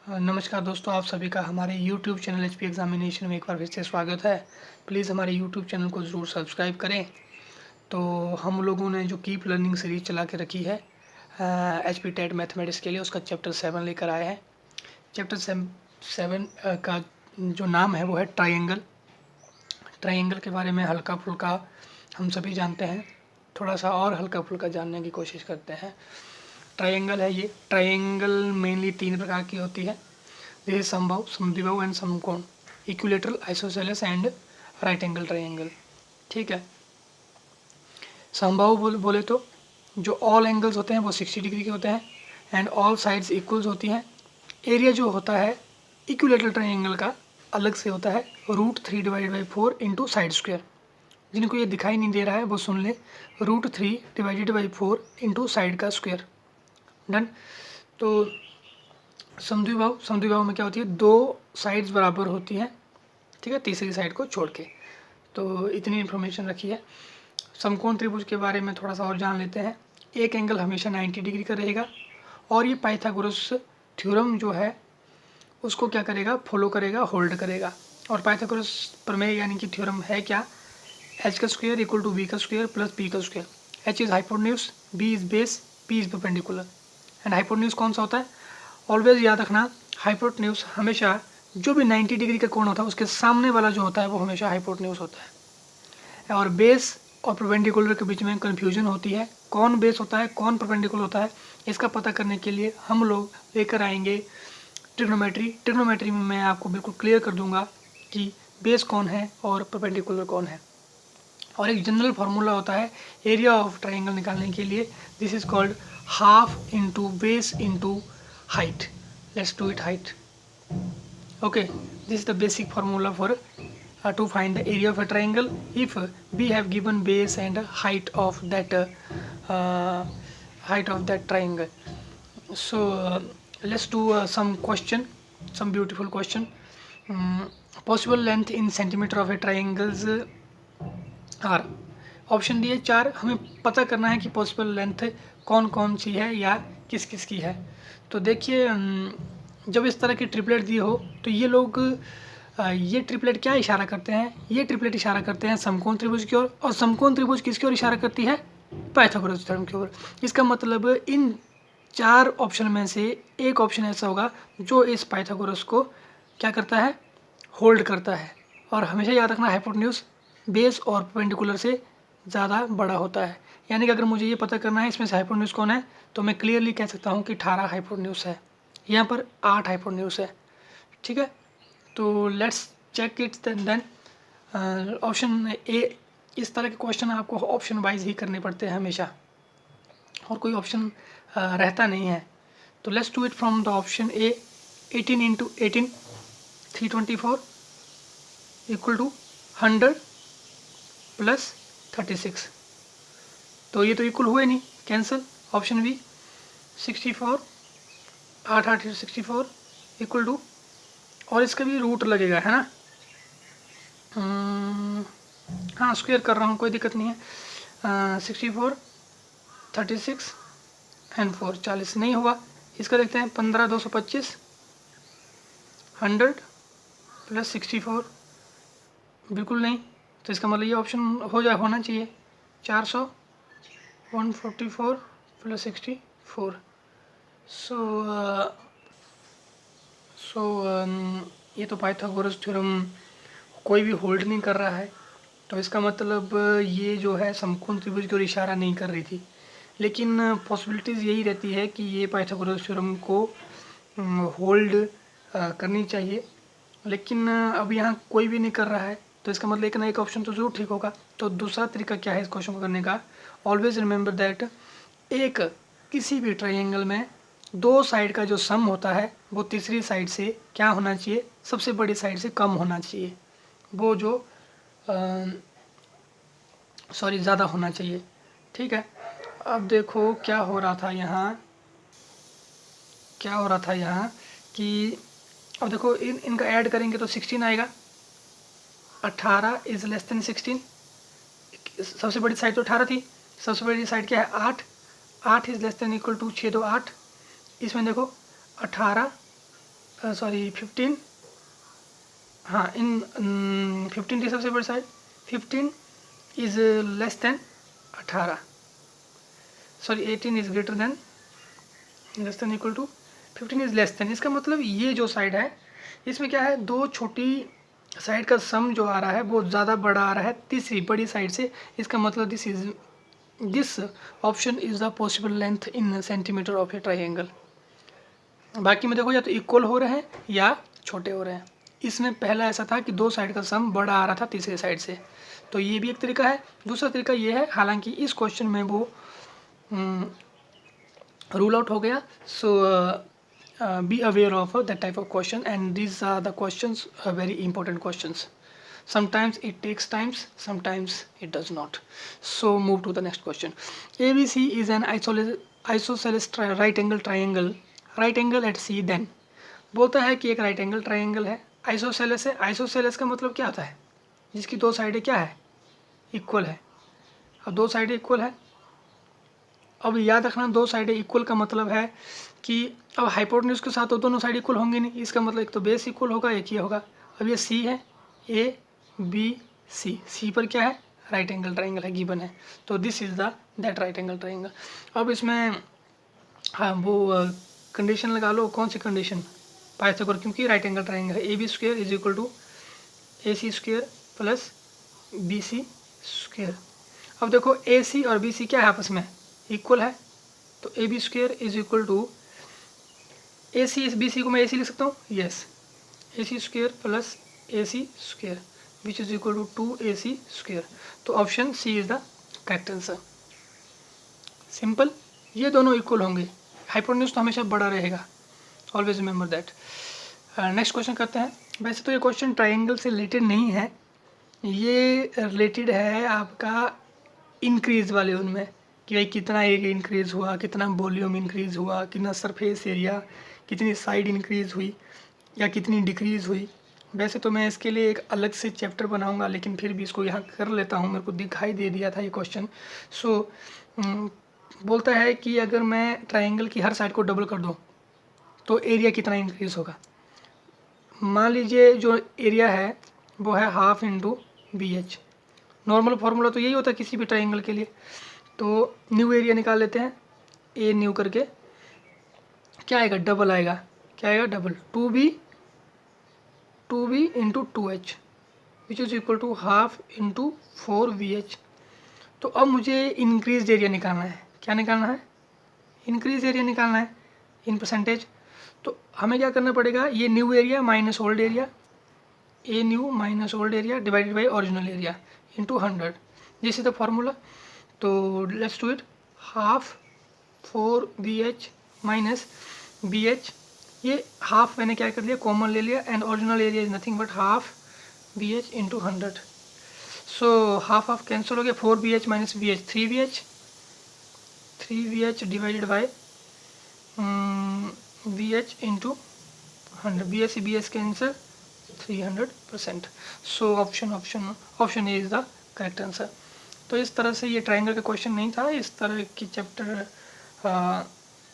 नमस्कार दोस्तों, आप सभी का हमारे YouTube चैनल HP एग्जामिनेशन में एक बार फिर से स्वागत है। प्लीज़ हमारे YouTube चैनल को ज़रूर सब्सक्राइब करें। तो हम लोगों ने जो कीप लर्निंग सीरीज़ चला के रखी है HP टेट मैथमेटिक्स के लिए, उसका चैप्टर 7 लेकर आए हैं। चैप्टर 7 का जो नाम है वो है ट्राइंगल। ट्राइंगल के बारे में हल्का फुल्का हम सभी जानते हैं, थोड़ा सा और हल्का फुल्का जानने की कोशिश करते हैं। ट्राइंगल है ये। ट्राइंगल मेनली 3 प्रकार की होती है। दिस इज समबाहु, समद्विबाहु एंड समकोण, equilateral, isosceles and right angle triangle. ठीक है। समबाहु बोले तो जो ऑल एंगल्स होते हैं वो 60 डिग्री के होते हैं एंड ऑल साइड्स इक्वल्स होती हैं। एरिया जो होता है इक्विलेटरल ट्राइंगल का अलग से होता है √3/4 इंटू साइड स्क्वायर। जिनको ये दिखाई नहीं दे रहा है वो सुन ले, √3/4 इंटू साइड का स्क्वायर। डन। तो समद्विबाहु में क्या होती है, 2 साइड्स बराबर होती हैं, ठीक है, तीसरी साइड को छोड़ के। तो इतनी इन्फॉर्मेशन रखी है। समकोण त्रिभुज के बारे में थोड़ा सा और जान लेते हैं। एक एंगल हमेशा 90 डिग्री का रहेगा और ये पाइथागोरस थ्योरम जो है उसको क्या करेगा, फॉलो करेगा, होल्ड करेगा। और पाइथागोरस प्रमेय यानी कि थ्योरम है क्या, h का स्क्वायर इक्वल टू b का स्क्वायर प्लस p का square. h is hypotenuse, b is base, p is perpendicular. And hypotenuse कौन सा होता है, ऑलवेज याद रखना, हाइपोटेन्यूज हमेशा जो भी 90 डिग्री का कोण होता है उसके सामने वाला जो होता है वो हमेशा हाइपोटेन्यूज होता है। और बेस और परपेंडिकुलर के बीच में कन्फ्यूजन होती है, कौन बेस होता है कौन परपेंडिकुलर होता है, इसका पता करने के लिए हम लोग लेकर आएंगे ट्रिग्नोमेट्री। ट्रिग्नोमेट्री में मैं आपको बिल्कुल क्लियर कर दूंगा कि बेस कौन है और परपेंडिकुलर कौन है। और एक जनरल फार्मूला होता है एरिया ऑफ ट्राइंगल निकालने के लिए, this is called half into base into height. Let's do it height. Okay, this is the basic formula for to find the area of a triangle if we have given base and height of that triangle. So let's do some question, some beautiful question. Possible length in centimeter of a triangles are, option दिए 4। हमें पता करना है कि possible length कौन कौन सी है या किस किस की है। तो देखिए, जब इस तरह के ट्रिपलेट दिए हो तो ये लोग ये ट्रिपलेट क्या इशारा करते हैं, ये ट्रिपलेट इशारा करते हैं समकोण त्रिभुज की ओर। और समकोण त्रिभुज किसकी ओर इशारा करती है, पाइथागोरस थ्योरम की ओर। इसका मतलब इन 4 ऑप्शन में से एक ऑप्शन ऐसा होगा जो इस पाइथागोरस को क्या करता है, होल्ड करता है। और हमेशा याद रखना हाइपोटेन्यूज बेस और परपेंडिकुलर से ज़्यादा बड़ा होता है। यानी कि अगर मुझे ये पता करना है इसमें से हाइपोटेन्यूज कौन है तो मैं क्लियरली कह सकता हूँ कि 18 हाइपोटेन्यूज है, यहाँ पर 8 हाइपोटेन्यूज है। ठीक है, तो let's check it then. Option A, इस तरह के क्वेश्चन आपको ऑप्शन वाइज ही करने पड़ते हैं हमेशा, और कोई ऑप्शन रहता नहीं है। तो let's do it from the option A. 18 into 18 324 equal to 100 plus 36। तो ये तो इक्वल हुए नहीं, cancel. Option B 64, 8 8 64 equal to, और इसका भी रूट लगेगा है ना। हाँ, स्क्वायर कर रहा हूँ, कोई दिक्कत नहीं है। 64 36 एंड 4 40 नहीं हुआ। इसका देखते हैं 15 225 100 प्लस 64 बिल्कुल नहीं। तो इसका मतलब ये ऑप्शन होना चाहिए 400 144 प्लस 64। सो ये तो पाइथागोरस थ्योरम कोई भी होल्ड नहीं कर रहा है। तो इसका मतलब ये जो है समकोण त्रिभुज की ओर इशारा नहीं कर रही थी। लेकिन पॉसिबिलिटीज़ यही रहती है कि ये पाइथागोरस थ्योरम को होल्ड करनी चाहिए, लेकिन अब यहाँ कोई भी नहीं कर रहा है। तो इसका मतलब एक ना एक ऑप्शन तो ज़रूर ठीक होगा। तो दूसरा तरीका क्या है इस क्वेश्चन को करने का, ऑलवेज रिमेंबर दैट एक किसी भी ट्राइंगल में 2 साइड का जो सम होता है वो तीसरी साइड से क्या होना चाहिए, सबसे बड़ी साइड से कम होना चाहिए, वो जो ज़्यादा होना चाहिए। ठीक है, अब देखो क्या हो रहा था यहाँ कि अब देखो इनका ऐड करेंगे तो 16 आएगा। 18 इज लेस देन 16, सबसे बड़ी साइड तो 18 थी, सबसे बड़ी साइड क्या है 8, 8 is less than equal to 6 2 8। इसमें देखो 18 सॉरी 15, हाँ इन 15 थी सबसे बड़ी side, 15 is less than 18, sorry 18 is greater than less than equal to 15 is less than. इसका मतलब ये जो साइड है इसमें क्या है, दो छोटी साइड का सम जो आ रहा है वो ज़्यादा बड़ा आ रहा है तीसरी बड़ी साइड से। इसका मतलब this option is the possible length in centimetre of A triangle. बाकी में देखो या तो इक्वल हो रहे हैं या छोटे हो रहे हैं। इसमें पहला ऐसा था कि दो साइड का सम बड़ा आ रहा था तीसरे साइड से, तो ये भी एक तरीका है। दूसरा तरीका ये है, हालांकि इस क्वेश्चन में वो रूल आउट हो गया। So be aware of that type of question and these are the questions very important questions. Sometimes it takes times, sometimes it does not. So move to the next question. ABC is an isosceles right angle triangle. Right angle at C then. बोलता है कि एक right angle triangle है, isosceles है। Isosceles का मतलब क्या होता है, जिसकी दो साइडें क्या है, इक्वल है। अब दो साइडें इक्वल है, अब याद रखना दो साइडें इक्वल का मतलब है कि अब हाइपोटेन्यूज के साथ तो दोनों साइड इक्वल होंगे नहीं। इसका मतलब एक तो बेस इक्वल होगा, एक ही होगा। अब ये सी है, ए बी सी पर क्या है, राइट एंगल ट्राइंगल है, गिवन है। तो this is that right angle triangle. अब इसमें हाँ वो कंडीशन लगा लो, कौन सी कंडीशन, पाइथागोरस, क्योंकि राइट एंगल ट्राइंगल है। A B square is equal to A C square plus B C square. अब देखो ए सी और बी सी क्या है, आपस में इक्वल है, तो A B square is equal to A C, B C को मैं ए सी लिख सकता हूँ, yes, A C square plus A C square which is equal to 2ac square. तो option C is the correct answer. Simple, ये दोनों equal होंगे, hypotenuse तो हमेशा बड़ा रहेगा, always remember that. Next question करते हैं। वैसे तो ये क्वेश्चन ट्राइंगल से रिलेटेड नहीं है, ये रिलेटेड है आपका इंक्रीज वाले उनमें, कि भाई कितना एरिया इंक्रीज हुआ, कितना वॉल्यूम इंक्रीज हुआ, कितना सरफेस एरिया, कितनी साइड इंक्रीज हुई या कितनी डिक्रीज हुई। वैसे तो मैं इसके लिए एक अलग से चैप्टर बनाऊंगा, लेकिन फिर भी इसको यहाँ कर लेता हूँ, मेरे को दिखाई दे दिया था ये क्वेश्चन। सो बोलता है कि अगर मैं ट्राइंगल की हर साइड को डबल कर दूँ तो एरिया कितना इंक्रीज़ होगा। मान लीजिए जो एरिया है वो है half into B H. Normal formula तो यही होता है किसी भी ट्राइंगल के लिए। तो न्यू एरिया निकाल लेते हैं, ए न्यू करके क्या आएगा, डबल आएगा। क्या आएगा, double, 2b into 2h which is equal to half into 4vh। तो अब मुझे इंक्रीज एरिया निकालना है। क्या निकालना है, इंक्रीज एरिया निकालना है इन परसेंटेज। तो हमें क्या करना पड़ेगा, ये new area minus old area, a new minus old area divided by original area into 100, this is the formula. तो let's do it, half 4vh minus bh, ये हाफ मैंने क्या कर लिया, कॉमन ले लिया, and original area is nothing but half bh into 100। So half half cancel हो गया, 4bh minus bh 3vh divided by bh into 100, bh bh cancel 300%। So option A is the correct answer. तो इस तरह से ये triangle का question नहीं था, इस तरह की चैप्टर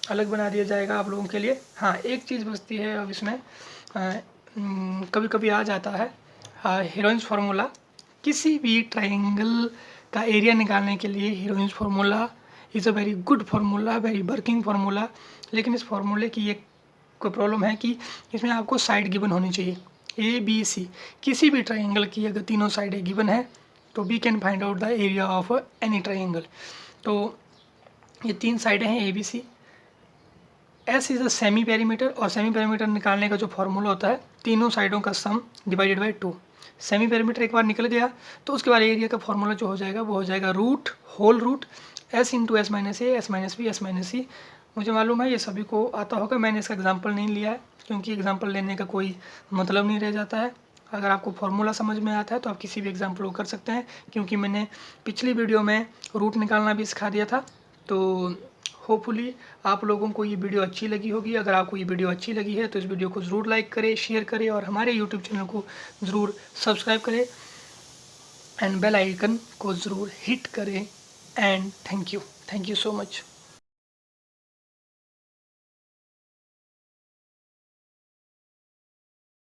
अलग बना दिया जाएगा आप लोगों के लिए। हाँ, एक चीज़ बचती है अब इसमें, कभी कभी आ जाता है हीरोइंस फार्मूला। किसी भी ट्राइंगल का एरिया निकालने के लिए heroines formula is a very good formula, very working formula. लेकिन इस फार्मूले की एक कोई प्रॉब्लम है कि इसमें आपको साइड गिवन होनी चाहिए, ए बी सी। किसी भी ट्राइंगल की अगर तीनों साइडें गिवन है तो we can find out the area of any triangle. तो ये तीन साइडें हैं A B C. S is a semi perimeter, और सेमी पेरीमीटर निकालने का जो फार्मूला होता है, तीनों साइडों का sum divided by 2। Semi perimeter एक बार निकल गया तो उसके बाद एरिया का फार्मूला जो हो जाएगा वो हो जाएगा root, whole root, S into S minus A, S minus B, S minus C. मुझे मालूम है ये सभी को आता होगा, मैंने इसका एग्जाम्पल नहीं लिया है क्योंकि एग्जाम्पल लेने का कोई मतलब नहीं रह जाता है। अगर आपको फार्मूला समझ में आता है तो आप किसी भी एग्जाम्पल को कर सकते हैं, क्योंकि मैंने पिछली वीडियो में रूट निकालना भी सिखा दिया था। तो होपफुली आप लोगों को ये वीडियो अच्छी लगी होगी। अगर आपको ये वीडियो अच्छी लगी है तो इस वीडियो को ज़रूर लाइक करें, शेयर करें, और हमारे यूट्यूब चैनल को ज़रूर सब्सक्राइब करें एंड बेल आइकन को ज़रूर हिट करें। And thank you so much.